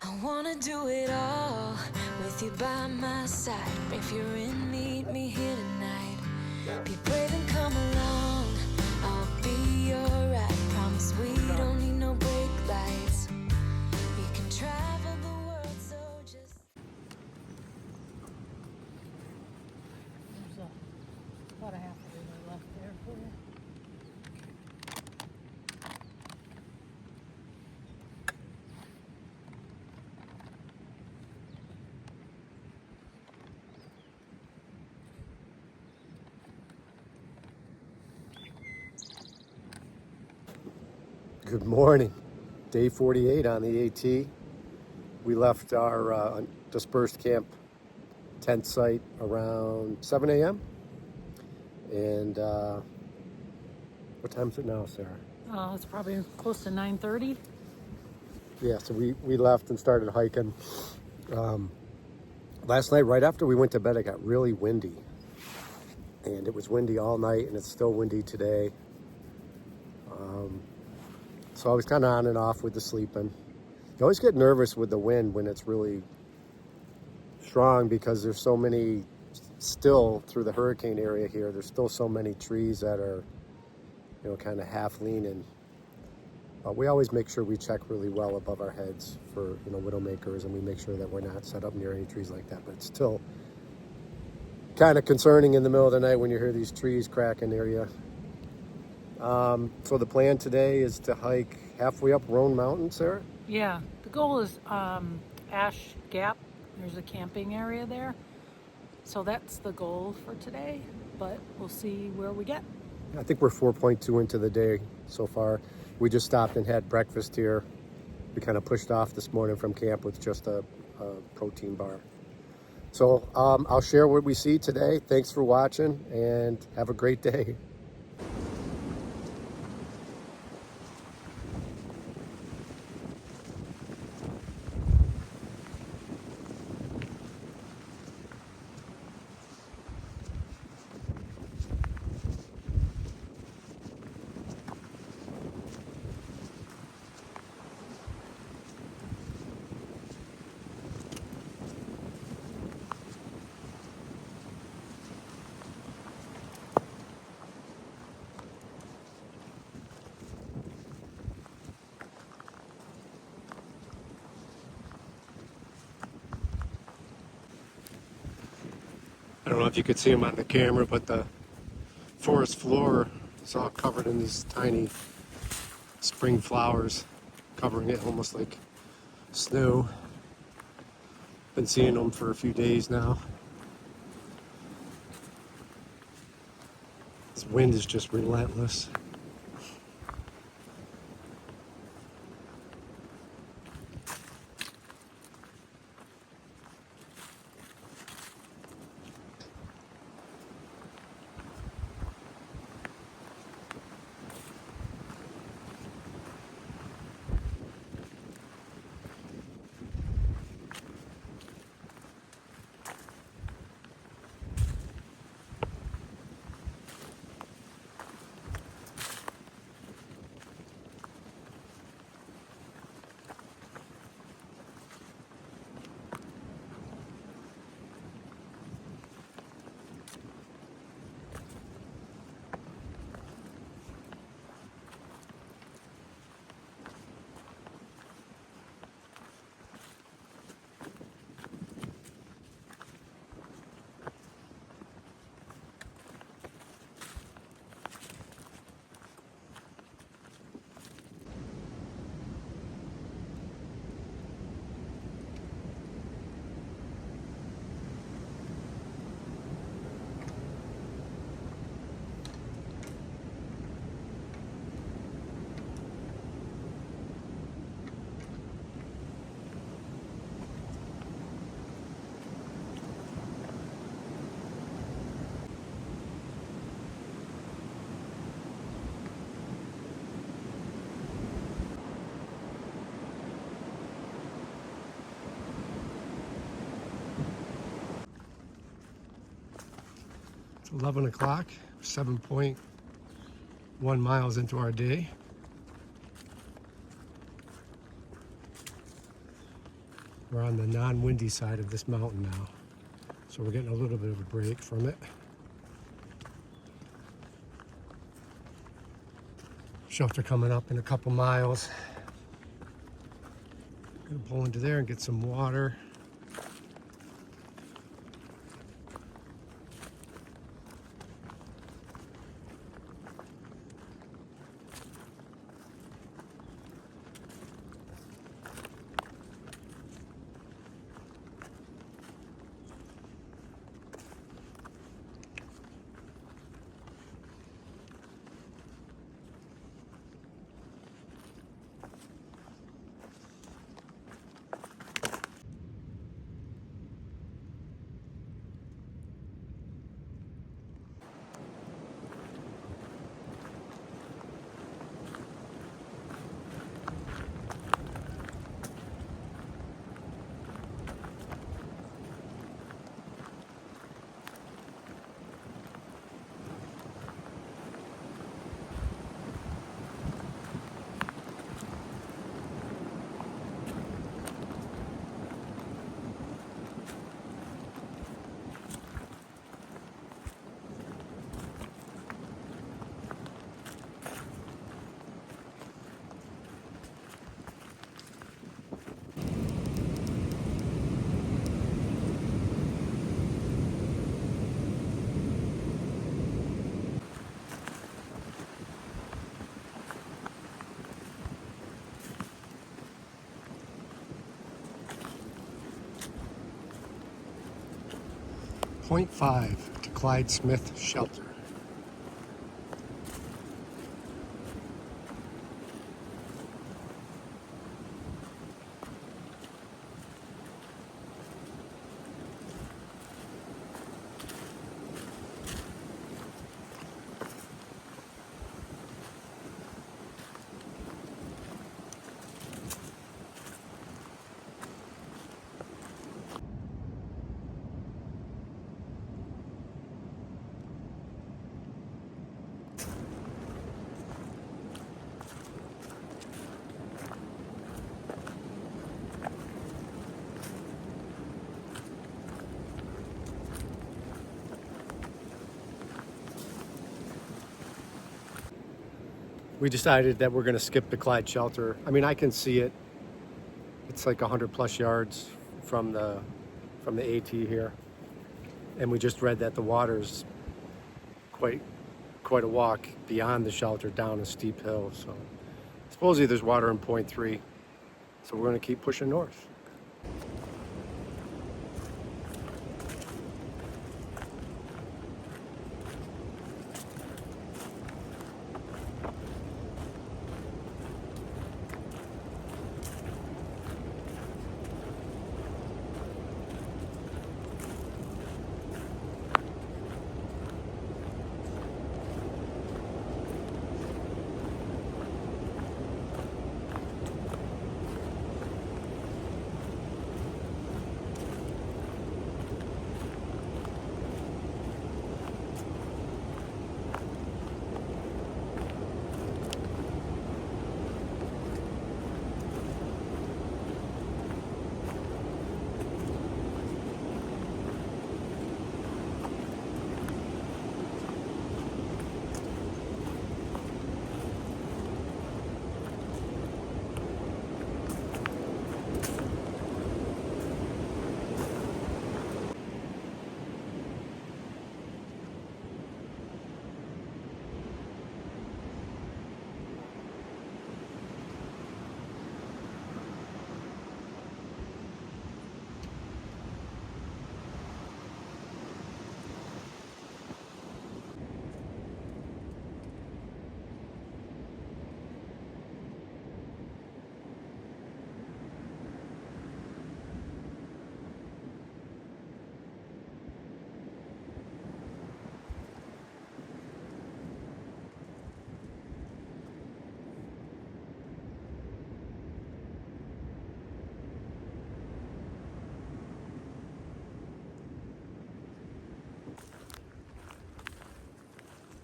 I wanna do it all with you by my side. If you're in, meet me here tonight. Be brave and come along. I'll be your ride. Promise we don't need no brake lights. We can travel the world, so just. There's about a half a river left there for you. Good morning. Day 48 on the AT. We left our dispersed camp tent site around 7 a.m. And what time is it now, Sarah? It's probably close to 9:30. Yeah, so we left and started hiking. Last night, right after we went to bed, it got really windy. And it was windy all night, and it's still windy today. So I was kind of on and off with the sleeping. You always get nervous with the wind when it's really strong because there's so many, still through the hurricane area here, there's still so many trees that are, kind of half leaning. But we always make sure we check really well above our heads for, widowmakers, and we make sure that we're not set up near any trees like that. But it's still kind of concerning in the middle of the night when you hear these trees cracking near you. So the plan today is to hike halfway up Roan Mountain, Sarah? Yeah, the goal is Ash Gap. There's a camping area there. So that's the goal for today, but we'll see where we get. I think we're 4.2 into the day so far. We just stopped and had breakfast here. We kind of pushed off this morning from camp with just a protein bar. So I'll share what we see today. Thanks for watching and have a great day. I don't know if you could see them on the camera, but the forest floor is all covered in these tiny spring flowers, covering it almost like snow. Been seeing them for a few days now. This wind is just relentless. It's 11 o'clock, 7.1 miles into our day. We're on the non-windy side of this mountain now, so we're getting a little bit of a break from it. Shelter coming up in a couple miles. Gonna pull into there and get some water. Point 5 to Clyde Smith Shelter. We decided that we're going to skip the Clyde shelter. I mean, I can see it. It's like 100 plus yards from the AT here. And we just read that the water's quite a walk beyond the shelter down a steep hill. So supposedly there's water in point 3. So we're going to keep pushing north.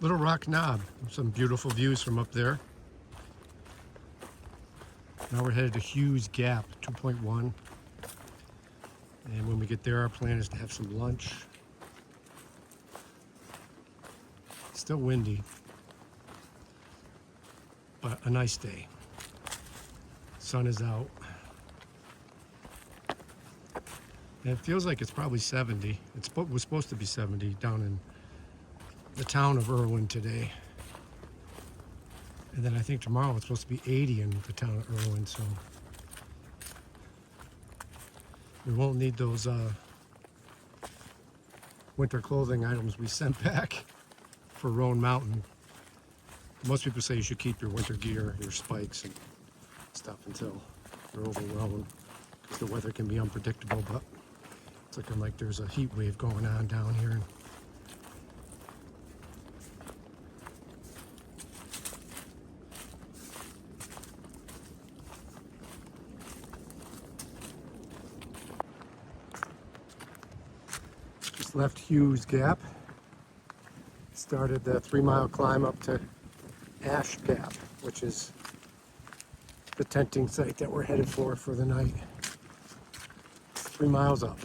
Little Rock Knob, some beautiful views from up there. Now we're headed to Hughes Gap, 2.1. And when we get there, our plan is to have some lunch. Still windy, but a nice day. Sun is out. And it feels like it's probably 70. It was supposed to be 70 down in the town of Irwin today. And then I think tomorrow it's supposed to be 80 in the town of Irwin, so we won't need those winter clothing items we sent back for Roan Mountain. Most people say you should keep your winter gear, your spikes and stuff until you're over Roan, because the weather can be unpredictable, but it's looking like there's a heat wave going on down here. Just left Hughes Gap. Started the 3-mile climb up to Ash Gap, which is the tenting site that we're headed for the night. 3 miles up.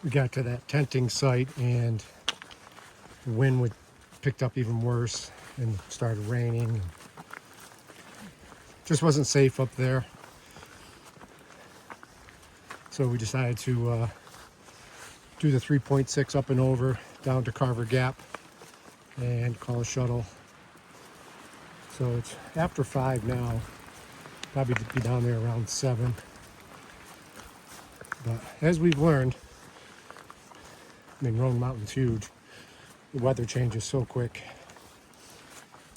We got to that tenting site and the wind picked up even worse and started raining. Just wasn't safe up there. So we decided to do the 3.6 up and over down to Carver Gap and call a shuttle. So it's after 5 now. Probably be down there around 7. But as we've learned, I mean, Roan Mountain's huge. The weather changes so quick.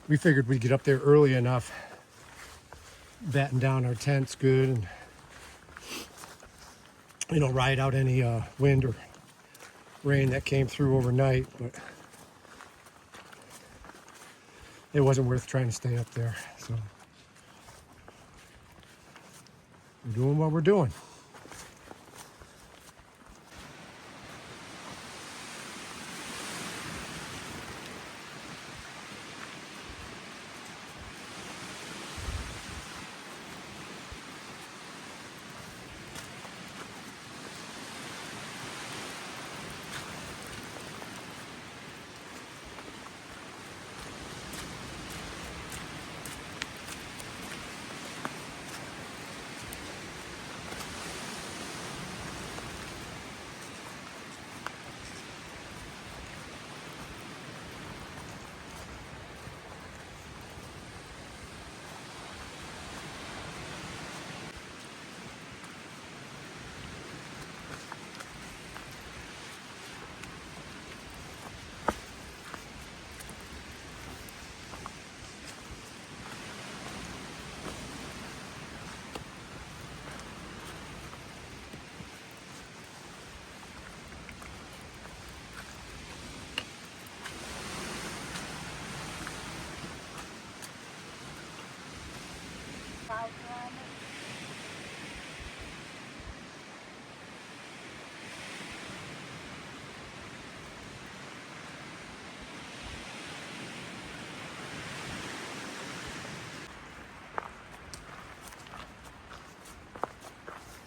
We figured we'd get up there early enough, batten down our tents good, and ride out any wind or rain that came through overnight. But it wasn't worth trying to stay up there. So we're doing what we're doing.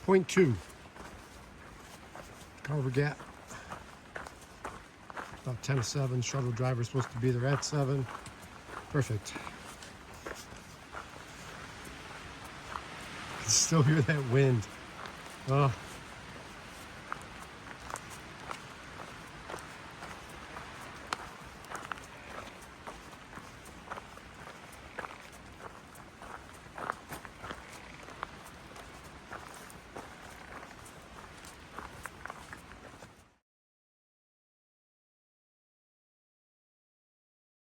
Point 2, Carver Gap. About 10 to 7. Shuttle driver's supposed to be there at 7. Perfect. I can still hear that wind. Oh.